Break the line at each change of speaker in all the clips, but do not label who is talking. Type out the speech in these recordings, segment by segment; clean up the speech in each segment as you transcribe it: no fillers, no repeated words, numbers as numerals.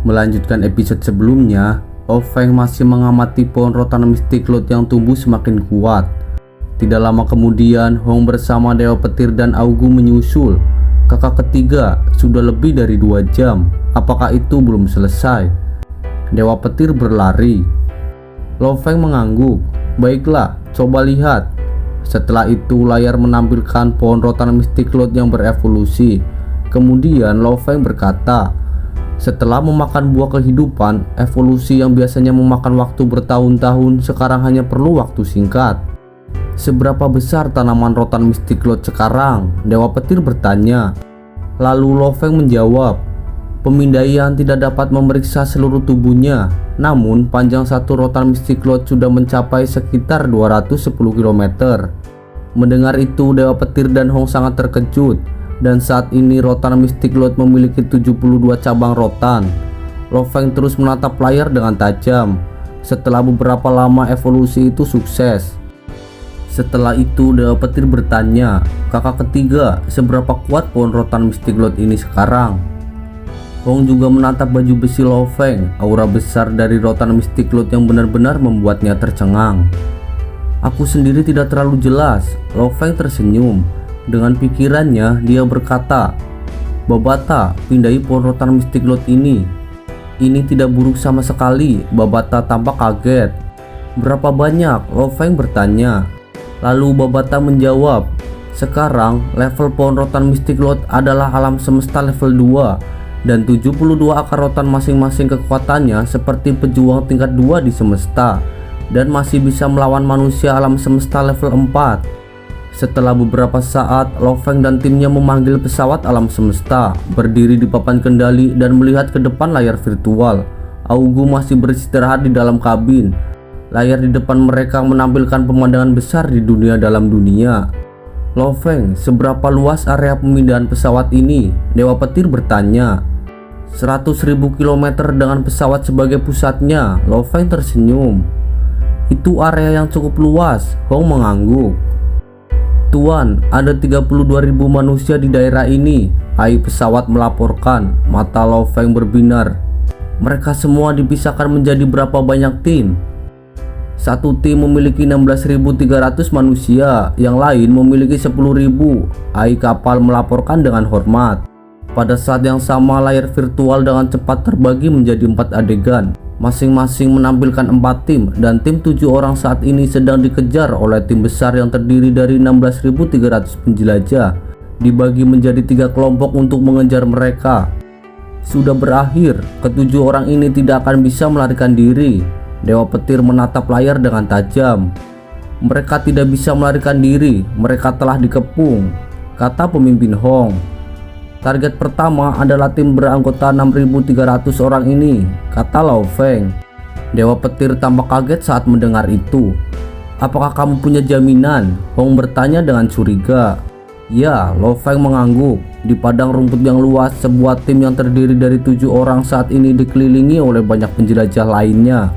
Melanjutkan episode sebelumnya, Lo Feng masih mengamati pohon rotan Mystic Cloud yang tumbuh semakin kuat. Tidak lama kemudian, Hong bersama Dewa Petir dan Augu menyusul. Kakak ketiga sudah lebih dari 2 jam. Apakah itu belum selesai? Dewa Petir berlari. Lo Feng mengangguk. Baiklah, coba lihat. Setelah itu layar menampilkan pohon rotan Mystic Cloud yang berevolusi. Kemudian Lo Feng berkata, setelah memakan buah kehidupan, evolusi yang biasanya memakan waktu bertahun-tahun sekarang hanya perlu waktu singkat. Seberapa besar tanaman rotan Mystic Cloud sekarang? Dewa Petir bertanya. Lalu Lo Feng menjawab, pemindaian tidak dapat memeriksa seluruh tubuhnya, namun panjang satu rotan Mystic Cloud sudah mencapai sekitar 210 km. Mendengar itu, Dewa Petir dan Hong sangat terkejut. Dan saat ini rotan Mystic Cloud memiliki 72 cabang rotan. Lo Feng terus menatap layar dengan tajam. Setelah beberapa lama evolusi itu sukses. Setelah itu Dewa Petir bertanya, kakak ketiga, seberapa kuat pohon rotan Mystic Cloud ini sekarang? Hong juga menatap baju besi Lo Feng. Aura besar dari rotan Mystic Cloud yang benar-benar membuatnya tercengang. Aku sendiri tidak terlalu jelas. Lo Feng tersenyum. Dengan pikirannya, dia berkata, Babata, pindahi pohon rotan Mystic Cloud ini. Ini tidak buruk sama sekali. Babata tampak kaget. Berapa banyak? Lo Feng bertanya. Lalu Babata menjawab, sekarang level pohon rotan Mystic Cloud adalah alam semesta level 2 dan 72 akar rotan masing-masing kekuatannya seperti pejuang tingkat 2 di semesta dan masih bisa melawan manusia alam semesta level 4. Setelah beberapa saat, Lo Feng dan timnya memanggil pesawat alam semesta, berdiri di papan kendali dan melihat ke depan layar virtual. Augu masih beristirahat di dalam kabin. Layar di depan mereka menampilkan pemandangan besar di dunia dalam dunia. Lo Feng, seberapa luas area pemindahan pesawat ini? Dewa Petir bertanya. 100.000 km dengan pesawat sebagai pusatnya. Lo Feng tersenyum. Itu area yang cukup luas. Hong mengangguk. Tuan, ada 32.000 manusia di daerah ini. Ai pesawat melaporkan. Mata Lo Feng berbinar. Mereka semua dipisahkan menjadi berapa banyak tim? Satu tim memiliki 16.300 manusia, yang lain memiliki 10.000. Ai kapal melaporkan dengan hormat. Pada saat yang sama, layar virtual dengan cepat terbagi menjadi 4 adegan. Masing-masing menampilkan 4 tim, dan tim 7 orang saat ini sedang dikejar oleh tim besar yang terdiri dari 16.300 penjelajah, dibagi menjadi 3 kelompok untuk mengejar mereka. Sudah berakhir, ketujuh orang ini tidak akan bisa melarikan diri. Dewa Petir menatap layar dengan tajam. Mereka tidak bisa melarikan diri, mereka telah dikepung, kata pemimpin Hong. Target pertama adalah tim beranggota 6.300 orang ini, kata Lo Feng. Dewa Petir tampak kaget saat mendengar itu. Apakah kamu punya jaminan? Hong bertanya dengan curiga. Ya, Lo Feng mengangguk. Di padang rumput yang luas, sebuah tim yang terdiri dari 7 orang saat ini dikelilingi oleh banyak penjelajah lainnya.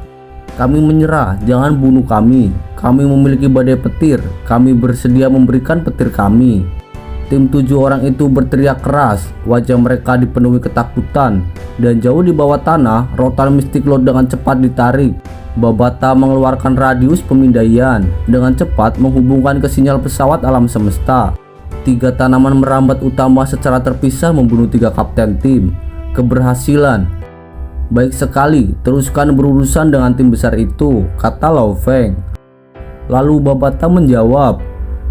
Kami menyerah, jangan bunuh kami. Kami memiliki badai petir. Kami bersedia memberikan petir kami. Tim 7 orang itu berteriak keras, wajah mereka dipenuhi ketakutan, dan jauh di bawah tanah, rotan Mystic Cloud dengan cepat ditarik. Babata mengeluarkan radius pemindaian, dengan cepat menghubungkan ke sinyal pesawat alam semesta. 3 tanaman merambat utama secara terpisah membunuh 3 kapten tim. Keberhasilan. Baik sekali, teruskan berurusan dengan tim besar itu, kata Lo Feng. Lalu Babata menjawab,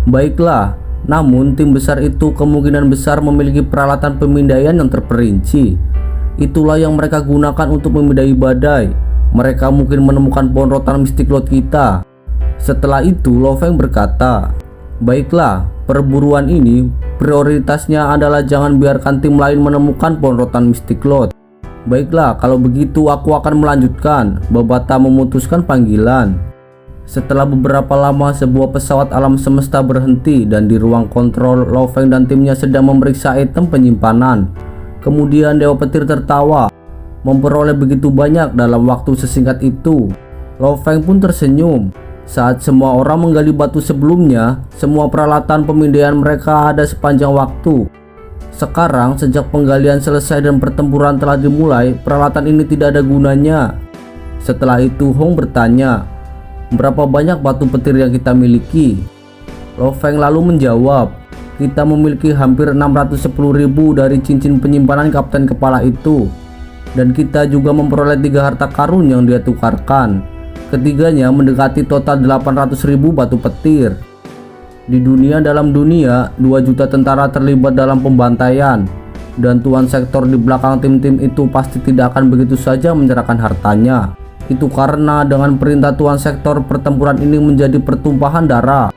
baiklah. Namun tim besar itu kemungkinan besar memiliki peralatan pemindaian yang terperinci. Itulah yang mereka gunakan untuk memindai badai. Mereka mungkin menemukan pohon rotan Mystic Cloud kita. Setelah itu Lo Feng berkata, baiklah, perburuan ini prioritasnya adalah jangan biarkan tim lain menemukan pohon rotan Mystic Cloud. Baiklah, kalau begitu aku akan melanjutkan. Babata memutuskan panggilan. Setelah beberapa lama, sebuah pesawat alam semesta berhenti dan di ruang kontrol Lo Feng dan timnya sedang memeriksa item penyimpanan. Kemudian Dewa Petir tertawa. Memperoleh begitu banyak dalam waktu sesingkat itu. Lo Feng pun tersenyum. Saat semua orang menggali batu sebelumnya, semua peralatan pemindaian mereka ada sepanjang waktu. Sekarang sejak penggalian selesai dan pertempuran telah dimulai, peralatan ini tidak ada gunanya. Setelah itu Hong bertanya, berapa banyak batu petir yang kita miliki? Lo Feng lalu menjawab, kita memiliki hampir 610.000 dari cincin penyimpanan kapten kepala itu. Dan kita juga memperoleh 3 harta karun yang dia tukarkan. Ketiganya mendekati total 800.000 batu petir. Di dalam dunia, 2 juta tentara terlibat dalam pembantaian. Dan tuan sektor di belakang tim-tim itu pasti tidak akan begitu saja menyerahkan hartanya. Itu karena dengan perintah tuan sektor, pertempuran ini menjadi pertumpahan darah.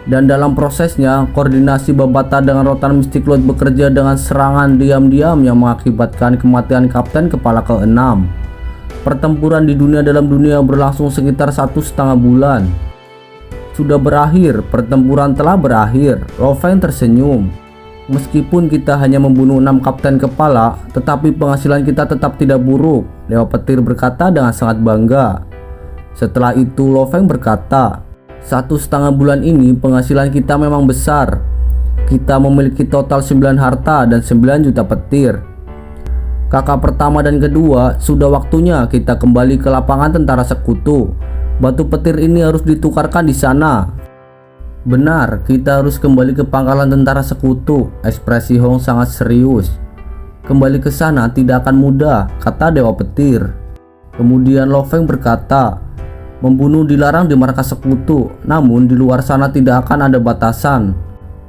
Dan dalam prosesnya, koordinasi Babata dengan Rotan Mystic Lord bekerja dengan serangan diam-diam yang mengakibatkan kematian kapten kepala ke-6. Pertempuran di dalam dunia berlangsung sekitar 1,5 bulan. Sudah berakhir, pertempuran telah berakhir. Lo Feng tersenyum. Meskipun kita hanya membunuh 6 kapten kepala, tetapi penghasilan kita tetap tidak buruk, Dewa Petir berkata dengan sangat bangga. Setelah itu Lo Feng berkata, 1,5 bulan ini penghasilan kita memang besar. Kita memiliki total 9 harta dan 9 juta petir. Kakak pertama dan kedua, sudah waktunya kita kembali ke lapangan tentara sekutu. Batu petir ini harus ditukarkan di sana. Benar, kita harus kembali ke pangkalan tentara sekutu. Ekspresi Hong sangat serius. Kembali ke sana tidak akan mudah, kata Dewa Petir. Kemudian Lo Feng berkata, membunuh dilarang di markas sekutu, namun di luar sana tidak akan ada batasan.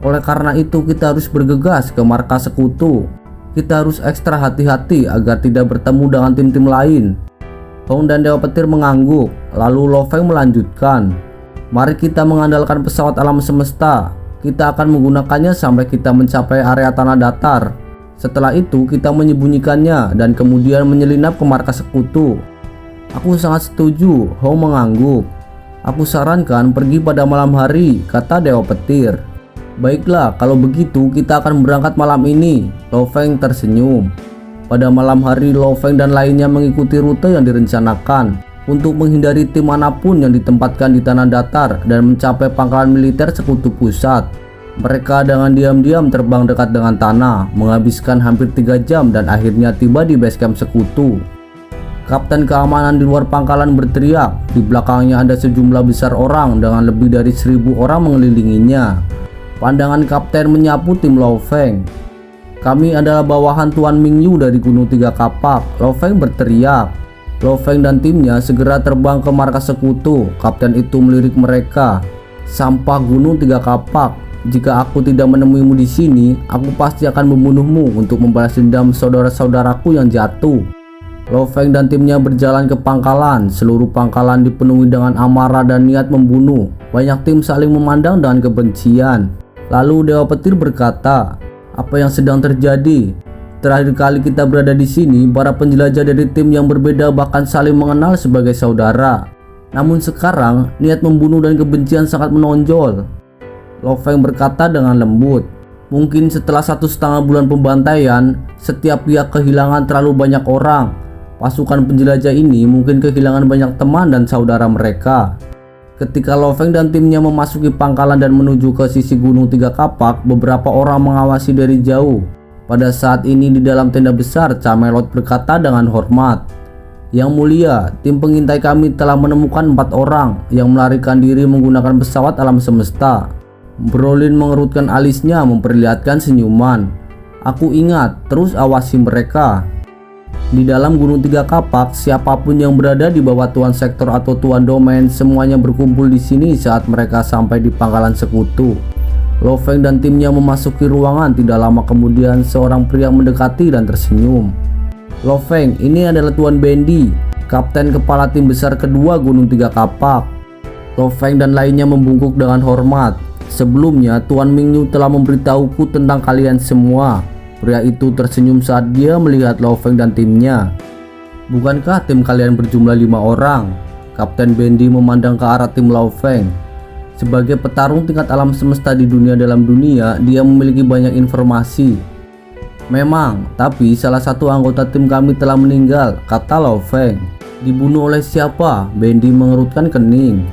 Oleh karena itu kita harus bergegas ke markas sekutu. Kita harus ekstra hati-hati agar tidak bertemu dengan tim-tim lain. Hong dan Dewa Petir mengangguk. Lalu Lo Feng melanjutkan, mari kita mengandalkan pesawat alam semesta. Kita akan menggunakannya sampai kita mencapai area tanah datar. Setelah itu kita menyembunyikannya dan kemudian menyelinap ke markas sekutu. Aku sangat setuju, Hong mengangguk. Aku sarankan pergi pada malam hari, kata Dewa Petir. Baiklah, kalau begitu kita akan berangkat malam ini. Lo Feng tersenyum. Pada malam hari Lo Feng dan lainnya mengikuti rute yang direncanakan untuk menghindari tim manapun yang ditempatkan di tanah datar dan mencapai pangkalan militer sekutu pusat. Mereka dengan diam-diam terbang dekat dengan tanah, menghabiskan hampir 3 jam dan akhirnya tiba di base camp sekutu. Kapten keamanan di luar pangkalan berteriak. Di belakangnya ada sejumlah besar orang dengan lebih dari 1.000 orang mengelilinginya. Pandangan kapten menyapu tim Lo Feng. Kami adalah bawahan Tuan Mingyu dari Gunung Tiga Kapak, Lo Feng berteriak. Lo Feng dan timnya segera terbang ke markas sekutu. Kapten itu melirik mereka. Sampah Gunung Tiga Kapak. Jika aku tidak menemuimu di sini, aku pasti akan membunuhmu untuk membalas dendam saudara-saudaraku yang jatuh. Lo Feng dan timnya berjalan ke pangkalan. Seluruh pangkalan dipenuhi dengan amarah dan niat membunuh. Banyak tim saling memandang dengan kebencian. Lalu Dewa Petir berkata, apa yang sedang terjadi? Terakhir kali kita berada di sini, para penjelajah dari tim yang berbeda bahkan saling mengenal sebagai saudara. Namun sekarang, niat membunuh dan kebencian sangat menonjol. Lo Feng berkata dengan lembut. Mungkin setelah 1,5 bulan pembantaian, setiap pihak kehilangan terlalu banyak orang. Pasukan penjelajah ini mungkin kehilangan banyak teman dan saudara mereka. Ketika Lo Feng dan timnya memasuki pangkalan dan menuju ke sisi Gunung Tiga Kapak, beberapa orang mengawasi dari jauh. Pada saat ini di dalam tenda besar, Camelot berkata dengan hormat, Yang mulia, tim pengintai kami telah menemukan 4 orang yang melarikan diri menggunakan pesawat alam semesta. Brolin mengerutkan alisnya memperlihatkan senyuman. Aku ingat, terus awasi mereka. Di dalam Gunung Tiga Kapak, siapapun yang berada di bawah tuan sektor atau tuan domain, semuanya berkumpul di sini saat mereka sampai di pangkalan sekutu. Lo Feng dan timnya memasuki ruangan. Tidak lama kemudian, seorang pria mendekati dan tersenyum. Lo Feng, ini adalah Tuan Bendy, kapten kepala tim besar kedua Gunung Tiga Kapak. Lo Feng dan lainnya membungkuk dengan hormat. Sebelumnya, Tuan Mingyu telah memberitahuku tentang kalian semua. Pria itu tersenyum saat dia melihat Lo Feng dan timnya. Bukankah tim kalian berjumlah 5 orang? Kapten Bendy memandang ke arah tim Lo Feng. Sebagai petarung tingkat alam semesta di dalam dunia, dia memiliki banyak informasi. Memang, tapi salah satu anggota tim kami telah meninggal, kata Lo Feng. Dibunuh oleh siapa? Bendy mengerutkan kening.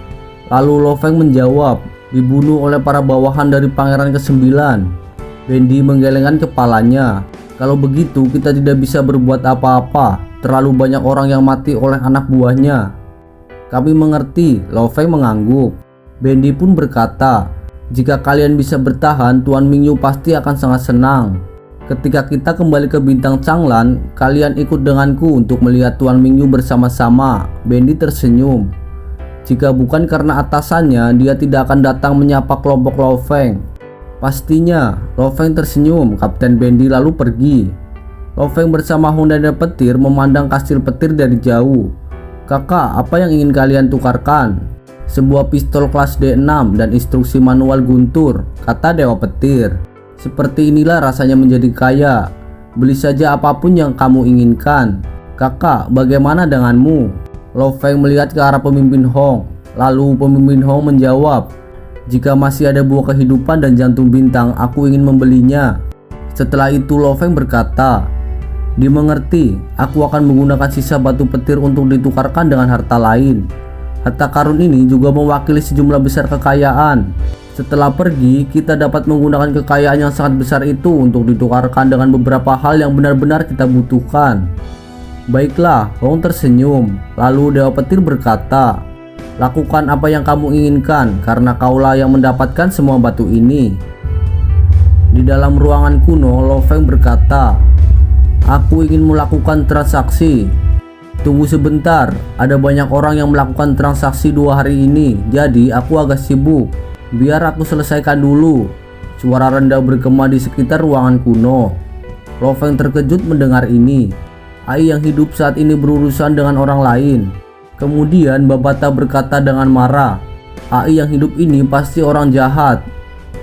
Lalu Lo Feng menjawab, dibunuh oleh para bawahan dari Pangeran ke-9. Bendy menggelengkan kepalanya. Kalau begitu kita tidak bisa berbuat apa-apa. Terlalu banyak orang yang mati oleh anak buahnya. Kami mengerti, Lo Feng mengangguk. Bendy pun berkata, jika kalian bisa bertahan, Tuan Mingyu pasti akan sangat senang. Ketika kita kembali ke Bintang Changlan, kalian ikut denganku untuk melihat Tuan Mingyu bersama-sama. Bendy tersenyum. Jika bukan karena atasannya, dia tidak akan datang menyapa kelompok Lo Feng. Pastinya, Lo Feng tersenyum. Kapten Bendy lalu pergi. Lo Feng bersama Hong dan petir memandang kastil petir dari jauh. Kakak, apa yang ingin kalian tukarkan? Sebuah pistol kelas D6 dan instruksi manual Guntur, kata Dewa Petir. Seperti inilah rasanya menjadi kaya. Beli saja apapun yang kamu inginkan. Kakak, bagaimana denganmu? Lo Feng melihat ke arah pemimpin Hong. Lalu pemimpin Hong menjawab, jika masih ada buah kehidupan dan jantung bintang, aku ingin membelinya. Setelah itu Lo Feng berkata, dimengerti, aku akan menggunakan sisa batu petir untuk ditukarkan dengan harta lain. Harta karun ini juga mewakili sejumlah besar kekayaan. Setelah pergi, kita dapat menggunakan kekayaan yang sangat besar itu untuk ditukarkan dengan beberapa hal yang benar-benar kita butuhkan. Baiklah, Hong tersenyum. Lalu Dewa Petir berkata, lakukan apa yang kamu inginkan karena kaulah yang mendapatkan semua batu ini. Di dalam ruangan kuno, Lo Feng berkata, aku ingin melakukan transaksi. Tunggu sebentar, ada banyak orang yang melakukan transaksi 2 hari ini, jadi aku agak sibuk. Biar aku selesaikan dulu. Suara rendah bergema di sekitar ruangan kuno. Lo Feng terkejut mendengar ini. Ai yang hidup saat ini berurusan dengan orang lain. Kemudian Babata berkata dengan marah, Ai yang hidup ini pasti orang jahat.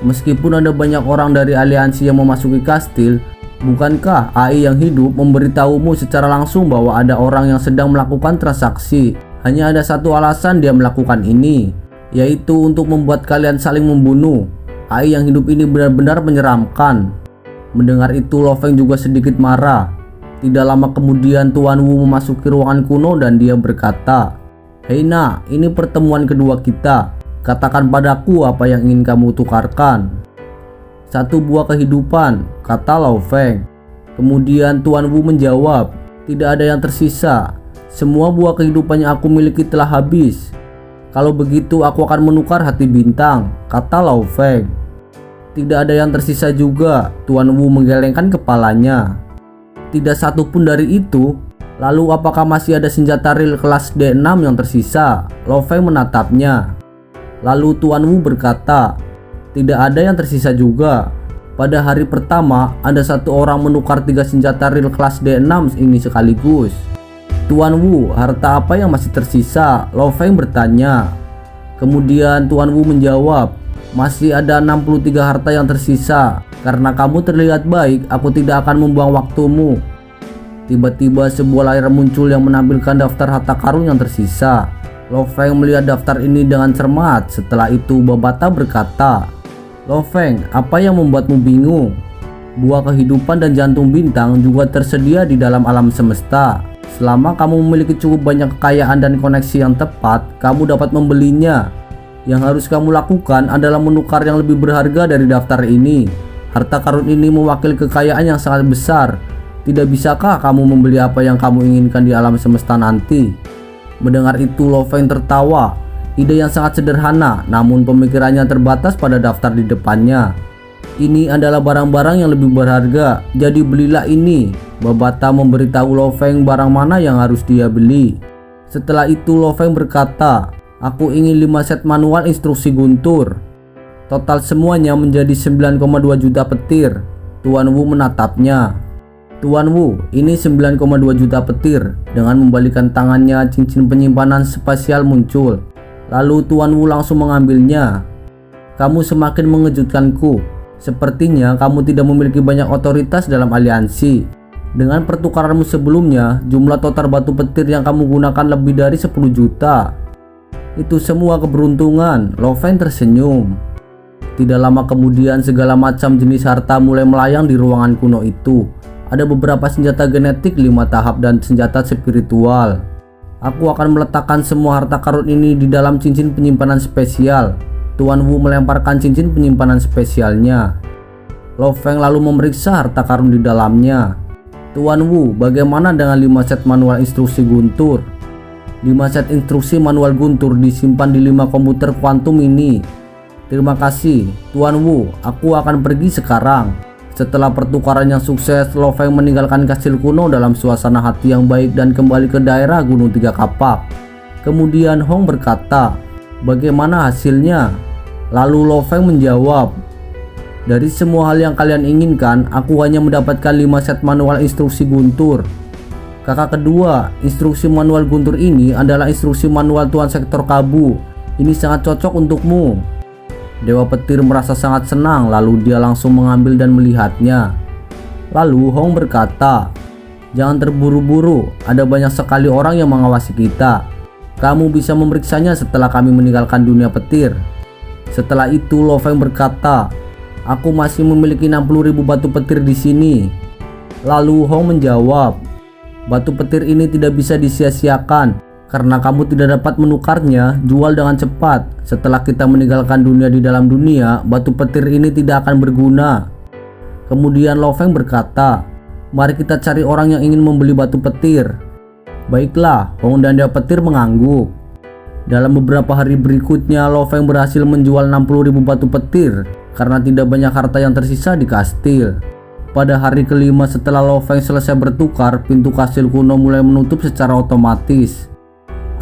Meskipun ada banyak orang dari aliansi yang memasuki kastil, bukankah Ai yang hidup memberitahumu secara langsung bahwa ada orang yang sedang melakukan transaksi? Hanya ada satu alasan dia melakukan ini, yaitu untuk membuat kalian saling membunuh. Ai yang hidup ini benar-benar menyeramkan. Mendengar itu Lo Feng juga sedikit marah. Tidak lama kemudian Tuan Wu memasuki ruangan kuno dan dia berkata, hei nak, ini pertemuan kedua kita. Katakan padaku apa yang ingin kamu tukarkan. 1 buah kehidupan, kata Lo Feng. Kemudian Tuan Wu menjawab, tidak ada yang tersisa. Semua buah kehidupan yang aku miliki telah habis. Kalau begitu aku akan menukar hati bintang, kata Lo Feng. Tidak ada yang tersisa juga. Tuan Wu menggelengkan kepalanya. Tidak satu pun dari itu. Lalu apakah masih ada senjata real kelas D6 yang tersisa? Lo Feng menatapnya. Lalu Tuan Wu berkata, tidak ada yang tersisa juga. Pada hari pertama, ada 1 orang menukar 3 senjata real kelas D6 ini sekaligus. Tuan Wu, harta apa yang masih tersisa? Lo Feng bertanya. Kemudian Tuan Wu menjawab, masih ada 63 harta yang tersisa. Karena kamu terlihat baik, aku tidak akan membuang waktumu. Tiba-tiba sebuah layar muncul yang menampilkan daftar harta karun yang tersisa. Lo Feng melihat daftar ini dengan cermat. Setelah itu Babata berkata, Lo Feng, apa yang membuatmu bingung? Buah kehidupan dan jantung bintang juga tersedia di dalam alam semesta. Selama kamu memiliki cukup banyak kekayaan dan koneksi yang tepat, kamu dapat membelinya. Yang harus kamu lakukan adalah menukar yang lebih berharga dari daftar ini. Harta karun ini mewakili kekayaan yang sangat besar. Tidak bisakah kamu membeli apa yang kamu inginkan di alam semesta nanti? Mendengar itu Lo Feng tertawa. Ide yang sangat sederhana, namun pemikirannya terbatas pada daftar di depannya. Ini adalah barang-barang yang lebih berharga, jadi belilah ini. Babata memberitahu Lo Feng barang mana yang harus dia beli. Setelah itu Lo Feng berkata, aku ingin 5 set manual instruksi Guntur. Total semuanya menjadi 9,2 juta petir. Tuan Wu menatapnya. Tuan Wu, ini 9,2 juta petir. Dengan membalikan tangannya, cincin penyimpanan spasial muncul. Lalu Tuan Wu langsung mengambilnya. Kamu semakin mengejutkanku. Sepertinya kamu tidak memiliki banyak otoritas dalam aliansi. Dengan pertukaranmu sebelumnya, jumlah total batu petir yang kamu gunakan lebih dari 10 juta. Itu semua keberuntungan. Lo Feng tersenyum. Tidak lama kemudian segala macam jenis harta mulai melayang di ruangan kuno itu. Ada beberapa senjata genetik 5 tahap dan senjata spiritual. Aku akan meletakkan semua harta karun ini di dalam cincin penyimpanan spesial. Tuan Wu melemparkan cincin penyimpanan spesialnya. Lo Feng lalu memeriksa harta karun di dalamnya. Tuan Wu, bagaimana dengan 5 set manual instruksi Guntur? 5 set instruksi manual Guntur disimpan di 5 komputer kuantum ini. Terima kasih, Tuan Wu, aku akan pergi sekarang. Setelah pertukaran yang sukses, Lo Feng meninggalkan kastil kuno dalam suasana hati yang baik dan kembali ke daerah Gunung Tiga Kapak. Kemudian Hong berkata, bagaimana hasilnya? Lalu Lo Feng menjawab, dari semua hal yang kalian inginkan, aku hanya mendapatkan 5 set manual instruksi Guntur. Kakak kedua, instruksi manual Guntur ini adalah instruksi manual Tuan Sektor Kabu. Ini sangat cocok untukmu. Dewa Petir merasa sangat senang, lalu dia langsung mengambil dan melihatnya. Lalu Hong berkata, jangan terburu-buru, ada banyak sekali orang yang mengawasi kita. Kamu bisa memeriksanya setelah kami meninggalkan dunia petir. Setelah itu Lo Feng berkata, aku masih memiliki 60.000 batu petir di sini. Lalu Hong menjawab, batu petir ini tidak bisa disia-siakan. Karena kamu tidak dapat menukarnya, jual dengan cepat. Setelah kita meninggalkan dunia di dalam dunia, batu petir ini tidak akan berguna. Kemudian Lo Feng berkata, mari kita cari orang yang ingin membeli batu petir. Baiklah, Hong dan Dewa Petir mengangguk. Dalam beberapa hari berikutnya, Lo Feng berhasil menjual 60.000 batu petir karena tidak banyak harta yang tersisa di kastil. Pada hari kelima setelah Lo Feng selesai bertukar, pintu kastil kuno mulai menutup secara otomatis.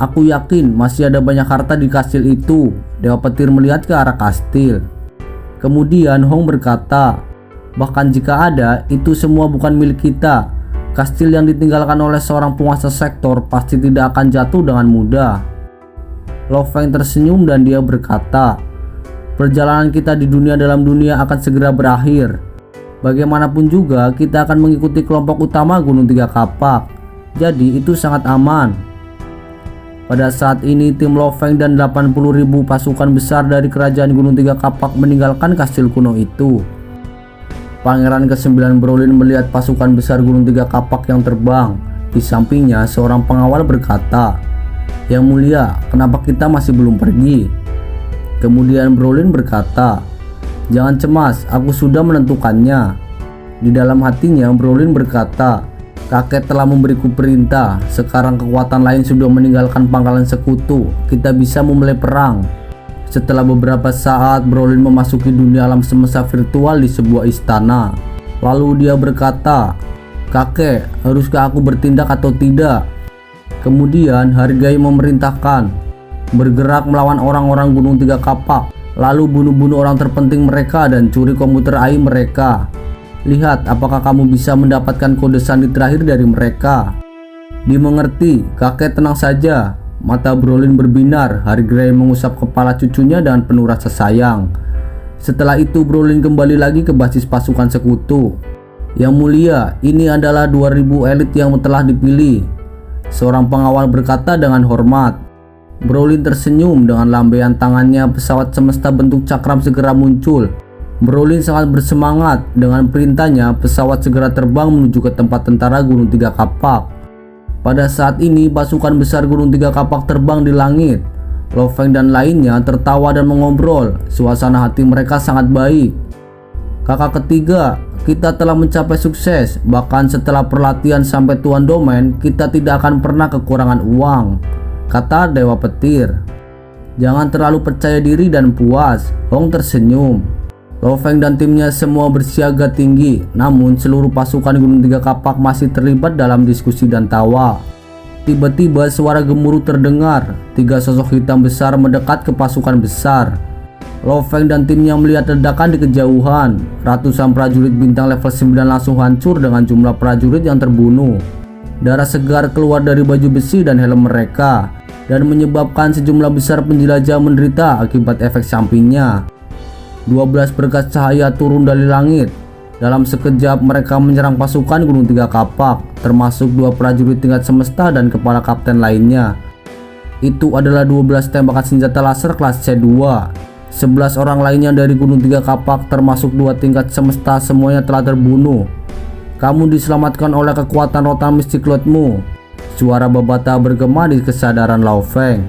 Aku yakin masih ada banyak harta di kastil itu. Dewa Petir melihat ke arah kastil. Kemudian Hong berkata, bahkan jika ada, itu semua bukan milik kita. Kastil yang ditinggalkan oleh seorang penguasa sektor pasti tidak akan jatuh dengan mudah. Lo Feng tersenyum dan dia berkata, perjalanan kita di dunia dalam dunia akan segera berakhir. Bagaimanapun juga kita akan mengikuti kelompok utama Gunung Tiga Kapak. Jadi itu sangat aman. Pada saat ini tim Lo Feng dan 80.000 pasukan besar dari kerajaan Gunung Tiga Kapak meninggalkan kastil kuno itu. Pangeran ke-9 Brolin melihat pasukan besar Gunung Tiga Kapak yang terbang. Di sampingnya seorang pengawal berkata, yang mulia, kenapa kita masih belum pergi? Kemudian Brolin berkata, jangan cemas, aku sudah menentukannya. Di dalam hatinya Brolin berkata, kakek telah memberiku perintah, sekarang kekuatan lain sudah meninggalkan pangkalan sekutu, kita bisa memulai perang. Setelah beberapa saat, Brolin memasuki dunia alam semesta virtual di sebuah istana. Lalu dia berkata, kakek, haruskah aku bertindak atau tidak? Kemudian Hargai memerintahkan, bergerak melawan orang-orang Gunung Tiga Kapak, lalu bunuh-bunuh orang terpenting mereka dan curi komputer AI mereka. Lihat apakah kamu bisa mendapatkan kode sandi terakhir dari mereka. Dimengerti, kakek, tenang saja. Mata Brolin berbinar. Hargrave mengusap kepala cucunya dengan penuh rasa sayang. Setelah itu Brolin kembali lagi ke basis pasukan sekutu. Yang mulia, ini adalah 2000 elit yang telah dipilih. Seorang pengawal berkata dengan hormat. Brolin tersenyum. Dengan lambaian tangannya, pesawat semesta bentuk cakram segera muncul. Brolin sangat bersemangat. Dengan perintahnya, pesawat segera terbang menuju ke tempat tentara Gunung Tiga Kapak. Pada saat ini, pasukan besar Gunung Tiga Kapak terbang di langit. Lo Feng dan lainnya tertawa dan mengobrol. Suasana hati mereka sangat baik. Kakak ketiga, kita telah mencapai sukses. Bahkan setelah perlatihan sampai Tuan Domain, kita tidak akan pernah kekurangan uang, kata Dewa Petir. Jangan terlalu percaya diri dan puas. Hong tersenyum. Lo Feng dan timnya semua bersiaga tinggi, namun seluruh pasukan Gunung Tiga Kapak masih terlibat dalam diskusi dan tawa. Tiba-tiba suara gemuruh terdengar. 3 sosok hitam besar mendekat ke pasukan besar. Lo Feng dan timnya melihat ledakan di kejauhan. Ratusan prajurit bintang level 9 langsung hancur dengan jumlah prajurit yang terbunuh. Darah segar keluar dari baju besi dan helm mereka, dan menyebabkan sejumlah besar penjelajah menderita akibat efek sampingnya. 12 berkas cahaya turun dari langit. Dalam sekejap mereka menyerang pasukan Gunung Tiga Kapak, termasuk 2 prajurit tingkat semesta dan kepala kapten lainnya. Itu adalah 12 tembakan senjata laser kelas C2. 11 orang lainnya dari Gunung Tiga Kapak, termasuk 2 tingkat semesta, semuanya telah terbunuh. Kamu diselamatkan oleh kekuatan rotan mistik Lordmu. Suara Babata bergema di kesadaran Lo Feng.